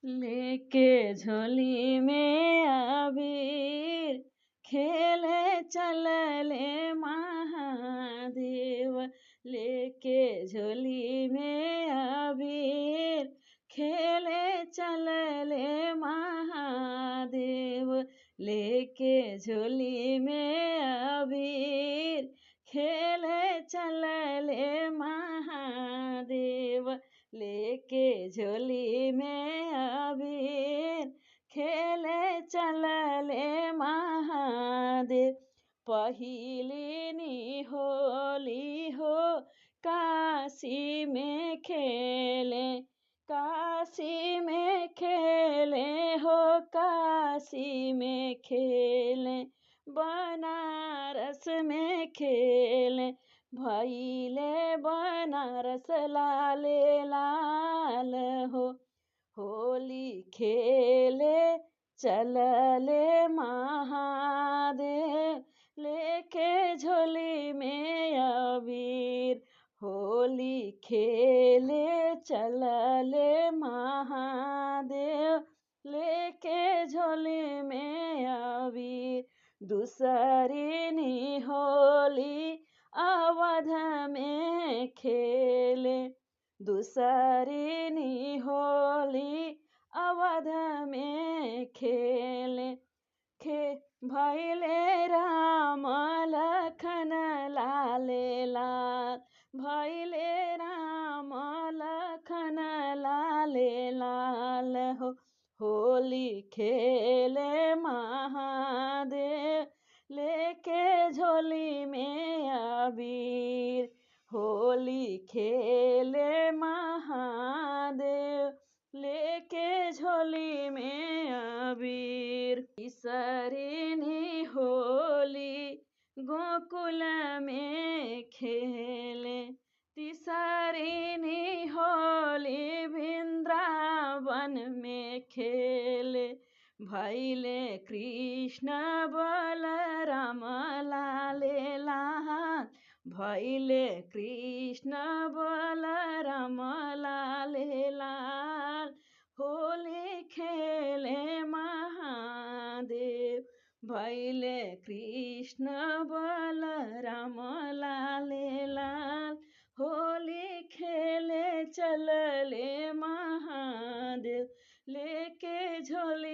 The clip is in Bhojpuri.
लेके झोली में अबीर खेले चलले महादेव। लेके झोली में अबीर खेले चलले महादेव। लेके झोली में अबीर खेले चलले महादेव। लेके झोली में अबीर खेले चलले महादेव। पहिली होली हो काशी में खेले, काशी में खेले हो काशी में खेले, बनारस में खेले भैले बनारस लाले लाल हो। होली खेले चलले महादेव लेके झोली में अबीर। होली खेले चलले महादेव लेके झोली में अबीर। दूसरी होली अवध में खेले, दूसरी होली अवध में खेले। भैले राम लखन लाले लाल, भैले राम लखन लाले लाल हो। होली खेले महादेव लेके झोली में अबीर। होली खेले महादेव लेके झोली में अबीर। तीसरी होली गोकुल में खेले, तीसरी होली वृंदावन में खेले। भैले कृष्ण बलराम लाले लाल, भैले कृष्ण बलराम लाले लाल। होली खेले महादेव भैले कृष्ण बलराम लाले लाल। होली खेले चलले महादेव लेके झोली